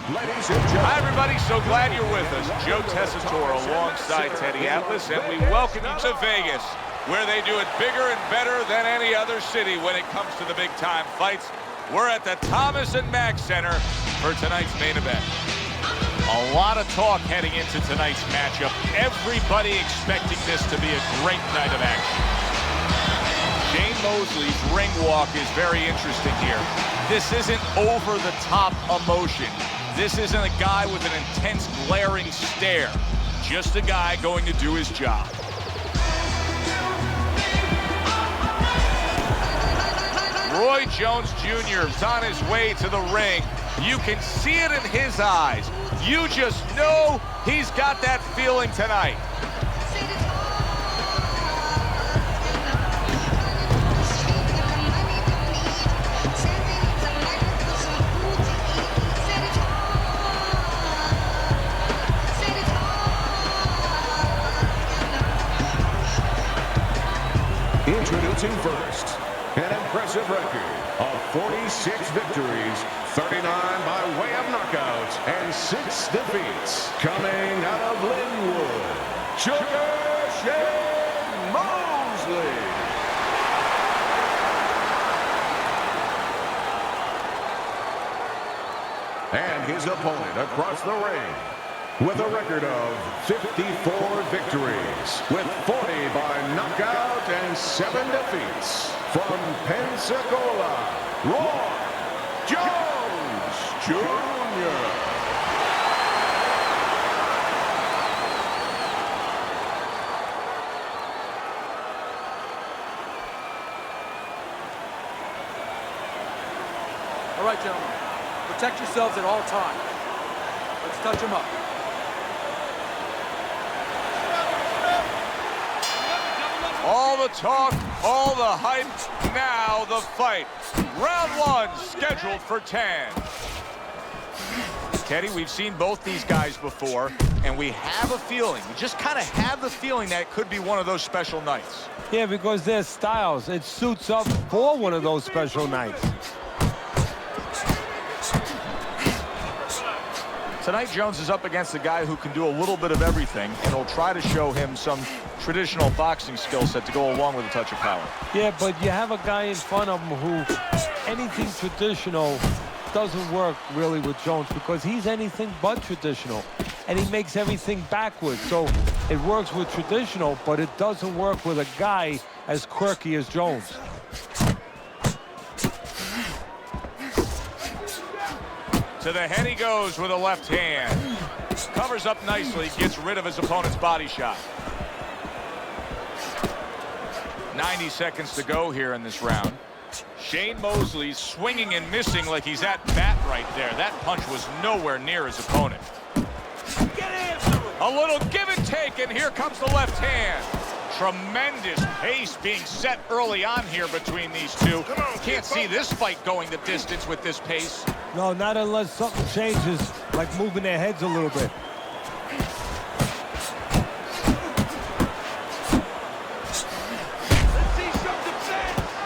Ladies and gentlemen. Hi, everybody. So glad you're with us. Joe Tessitore alongside Teddy Atlas, and we welcome you to Vegas, where they do it bigger and better than any other city when it comes to the big-time fights. We're at the Thomas & Mack Center for tonight's main event. A lot of talk heading into tonight's matchup. Everybody expecting this to be a great night of action. Shane Mosley's ring walk is very interesting here. This isn't over-the-top emotion. This isn't a guy with an intense, glaring stare. Just a guy going to do his job. Roy Jones Jr. is on his way to the ring. You can see it in his eyes. You just know he's got that feeling tonight. Introducing first, an impressive record of 46 victories, 39 by way of knockout, and 6 defeats. Coming out of Linwood, Shane Mosley. And his opponent across the ring, with a record of 54 victories, with 40 by knockout and 7 defeats. From Pensacola, Roy Jones Jr. All right, gentlemen. Protect yourselves at all times. Let's touch them up. All the talk, all the hype, now the fight. Round 1 scheduled for 10. Teddy, we've seen both these guys before, and we have a feeling, we just kind of have the feeling that it could be one of those special nights. Yeah, because their styles, it suits up for one of those special nights. Tonight, Jones is up against a guy who can do a little bit of everything, and he'll try to show him some traditional boxing skill set to go along with a touch of power. Yeah, but you have a guy in front of him who anything traditional doesn't work really with Jones, because he's anything but traditional, and he makes everything backwards. So it works with traditional, but it doesn't work with a guy as quirky as Jones. To the head he goes with a left hand. Covers up nicely, gets rid of his opponent's body shot. 90 seconds to go here in this round. Shane Mosley swinging and missing like he's at bat right there. That punch was nowhere near his opponent. A little give and take, and here comes the left hand. Tremendous pace being set early on here between these two. Can't see this fight going the distance with this pace. No, not unless something changes, like moving their heads a little bit. Let's see something fast.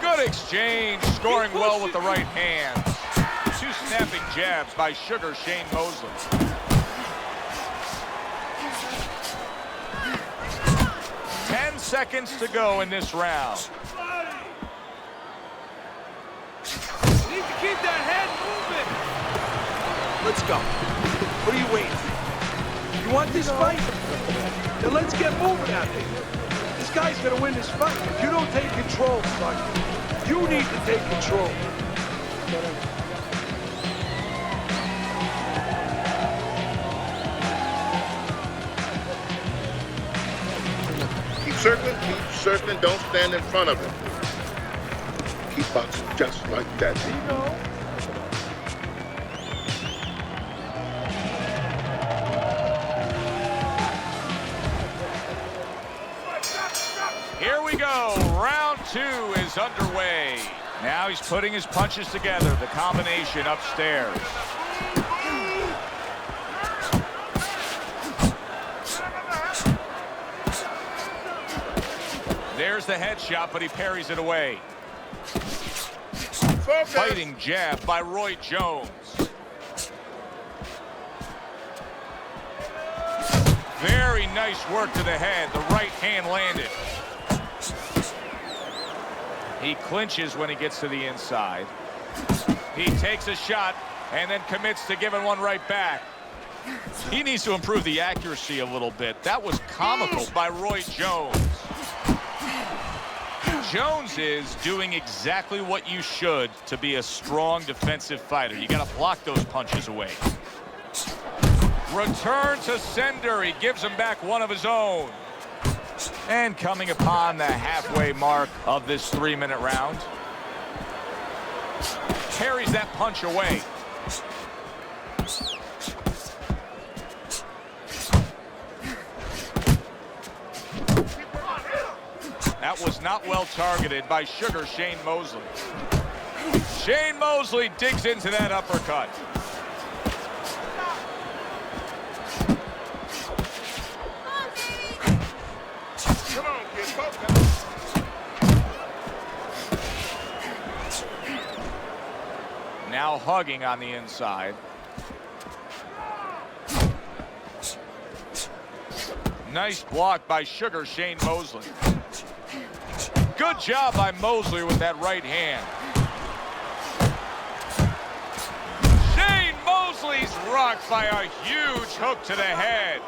Good exchange, scoring well with the right hand. 2 snapping jabs by Sugar Shane Mosley. 10 seconds to go in this round. Need to keep that head moving. Let's go. What are you waiting? You want this fight? Then let's get moving out there. This guy's gonna win this fight. If you don't take control, son, you need to take control. Keep circling, don't stand in front of him. Keep boxing just like that. You know. Here we go. Round 2 is underway. Now he's putting his punches together. The combination upstairs. There's the headshot, but he parries it away. Focus. Fighting jab by Roy Jones. Very nice work to the head. The right hand landed. He clinches when he gets to the inside. He takes a shot and then commits to giving one right back. He needs to improve the accuracy a little bit. That was comical by Roy Jones. Jones is doing exactly what you should to be a strong defensive fighter. You got to block those punches away. Return to sender. He gives him back one of his own. And coming upon the halfway mark of this 3-minute round. Carries that punch away. That was not well targeted by Sugar Shane Mosley. Shane Mosley digs into that uppercut. Come on, kid, focus. Now hugging on the inside. Nice block by Sugar Shane Mosley. Good job by Mosley with that right hand. Shane Mosley's rocked by a huge hook to the head.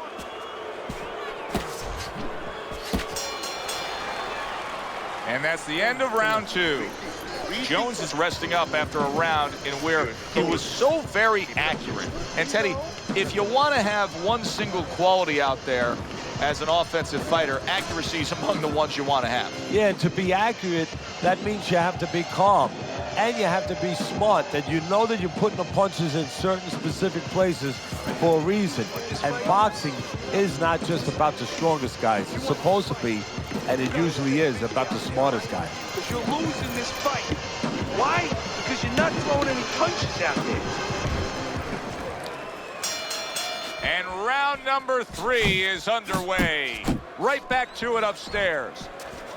And that's the end of round 2. Jones is resting up after a round in where he was so very accurate. And Teddy, if you want to have one single quality out there as an offensive fighter, accuracy is among the ones you want to have. Yeah, and to be accurate, that means you have to be calm. And you have to be smart, that you know that you're putting the punches in certain specific places for a reason. And boxing is not just about the strongest guys. It's supposed to be, and it usually is, about the smartest guy. Because you're losing this fight. Why? Because you're not throwing any punches out there. And round number 3 is underway. Right back to it upstairs.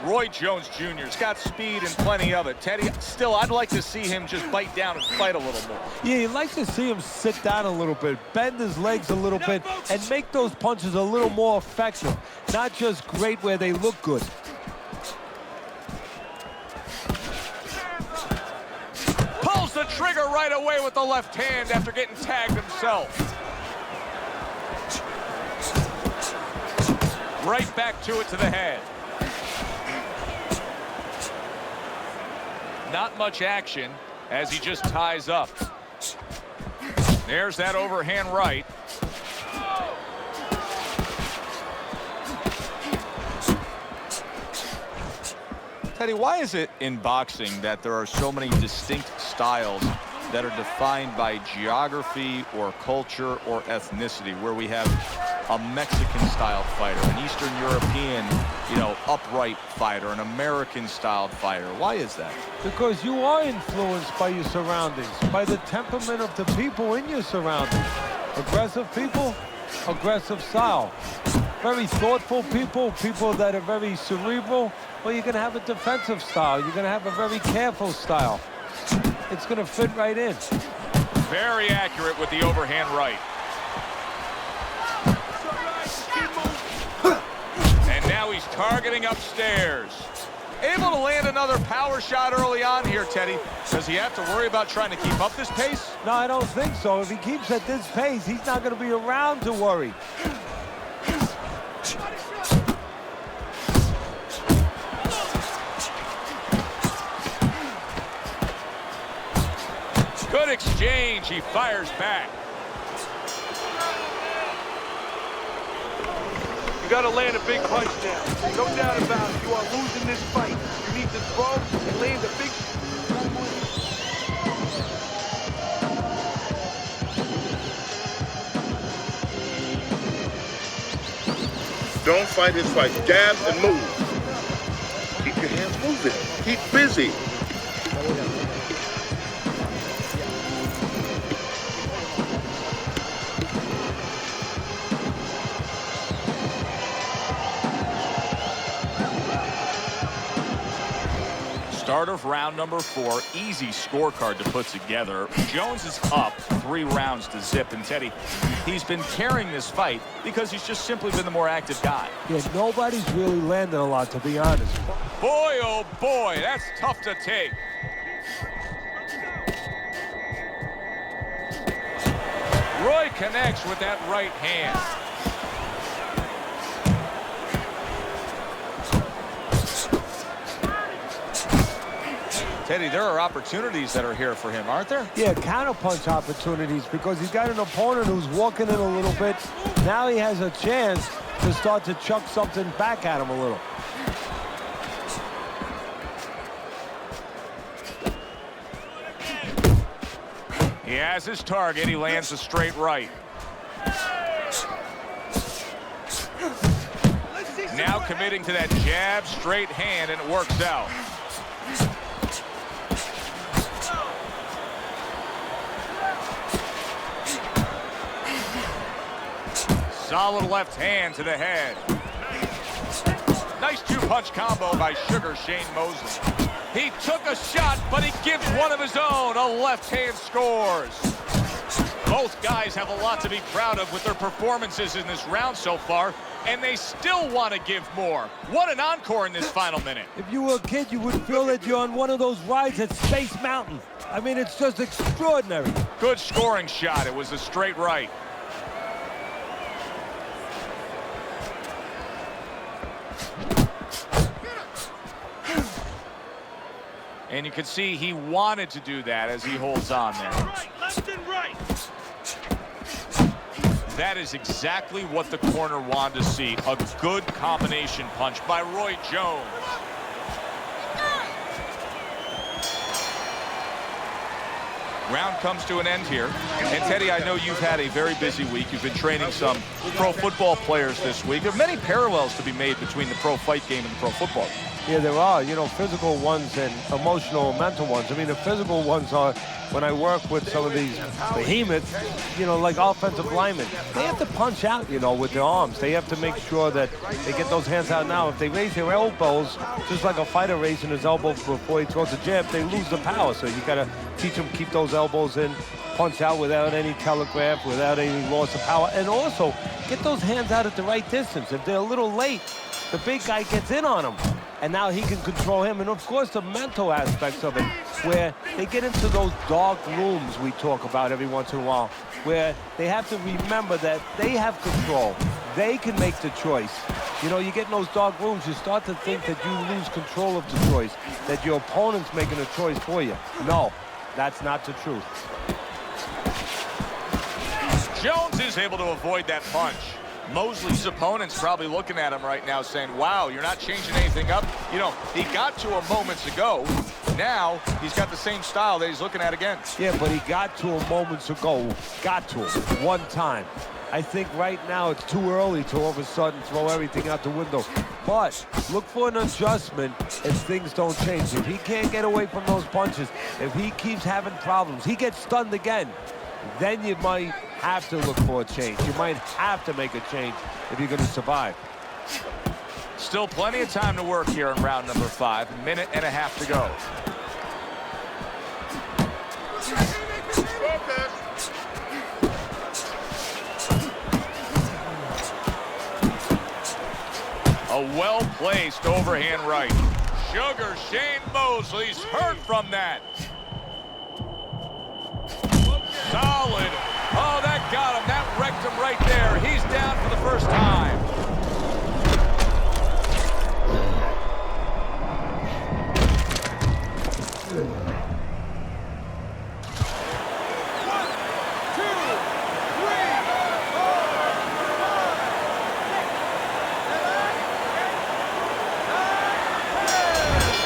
Roy Jones Jr.'s got speed and plenty of it. Teddy, still, I'd like to see him just bite down and fight a little more. Yeah, you'd like to see him sit down a little bit, bend his legs a little bit, and make those punches a little more effective. Not just great where they look good. Pulls the trigger right away with the left hand after getting tagged himself. Right back to it to the head. Not much action as he just ties up. There's that overhand right. Teddy, why is it in boxing that there are so many distinct styles that are defined by geography or culture or ethnicity, where we have a Mexican-styled fighter, an Eastern European, upright fighter, an American-styled fighter? Why is that? Because you are influenced by your surroundings, by the temperament of the people in your surroundings. Aggressive people, aggressive style. Very thoughtful people, people that are very cerebral, well, you're going to have a defensive style. You're going to have a very careful style. It's going to fit right in. Very accurate with the overhand right. And now he's targeting upstairs. Able to land another power shot early on here, Teddy. Does he have to worry about trying to keep up this pace? No, I don't think so. If he keeps at this pace, he's not going to be around to worry. Good exchange. He fires back. You got to land a big punch now. No doubt about it. You are losing this fight. You need to throw and land a big... Don't fight his fight. Jab and move. Keep your hands moving. Keep busy. Start of round number 4. Easy scorecard to put together. Jones is up 3 rounds to zip. And Teddy, he's been carrying this fight because he's just simply been the more active guy. Yeah, nobody's really landed a lot, to be honest. Boy, oh boy, that's tough to take. Roy connects with that right hand. Teddy, there are opportunities that are here for him, aren't there? Yeah, counterpunch opportunities, because he's got an opponent who's walking in a little bit. Now he has a chance to start to chuck something back at him a little. He has his target. He lands a straight right. Now committing to that jab, straight hand, and it works out. Solid left hand to the head. Nice 2-punch combo by Sugar Shane Mosley. He took a shot, but he gives one of his own. A left hand scores. Both guys have a lot to be proud of with their performances in this round so far, and they still want to give more. What an encore in this final minute. If you were a kid, you would feel that you're on one of those rides at Space Mountain. I mean, it's just extraordinary. Good scoring shot. It was a straight right. And you can see he wanted to do that as he holds on there. Right, left and right. That is exactly what the corner wanted to see. A good combination punch by Roy Jones. Round comes to an end here. And Teddy, I know you've had a very busy week. You've been training some pro football players this week. There are many parallels to be made between the pro fight game and the pro football game. Yeah, there are, you know, physical ones and emotional and mental ones. I mean, the physical ones are when I work with some of these behemoths, you know, like offensive linemen. They have to punch out, you know, with their arms. They have to make sure that they get those hands out now. If they raise their elbows, just like a fighter raising his elbow before he throws a jab, they lose the power. So you got to teach them keep those elbows in, punch out without any telegraph, without any loss of power, and also get those hands out at the right distance. If they're a little late, the big guy gets in on them, and now he can control him. And of course, the mental aspects of it, where they get into those dark rooms we talk about every once in a while, where they have to remember that they have control. They can make the choice. You know, you get in those dark rooms, you start to think that you lose control of the choice, that your opponent's making a choice for you. No, that's not the truth. Jones is able to avoid that punch. Mosley's opponent's probably looking at him right now saying, wow, you're not changing anything up. You know, he got to him moments ago. Now he's got the same style that he's looking at again. Yeah, but he got to him moments ago. Got to him one time. I think right now it's too early to all of a sudden throw everything out the window. But look for an adjustment if things don't change. If he can't get away from those punches, if he keeps having problems, he gets stunned again, then you might have to look for a change. You might have to make a change if you're going to survive. Still plenty of time to work here in round number 5. A minute and a half to go. A well-placed overhand right. Sugar Shane Mosley's hurt from that. Solid. Oh, that got him. That wrecked him right there. He's down for the first time.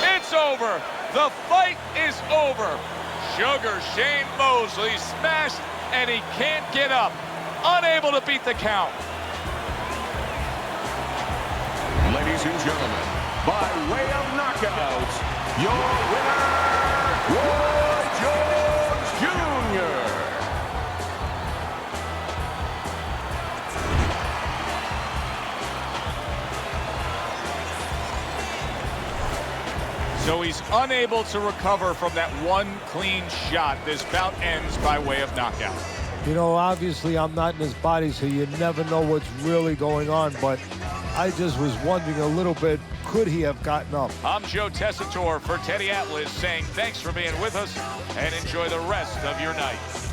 It's over. The fight is over. Sugar Shane Mosley smashed, and he can't get up. Unable to beat the count. Ladies and gentlemen, by way of knockout, your winner, Roy Jones Jr. So he's unable to recover from that one clean shot. This bout ends by way of knockout. You know, obviously I'm not in his body, so you never know what's really going on, but I just was wondering a little bit, could he have gotten up? I'm Joe Tessitore for Teddy Atlas saying thanks for being with us and enjoy the rest of your night.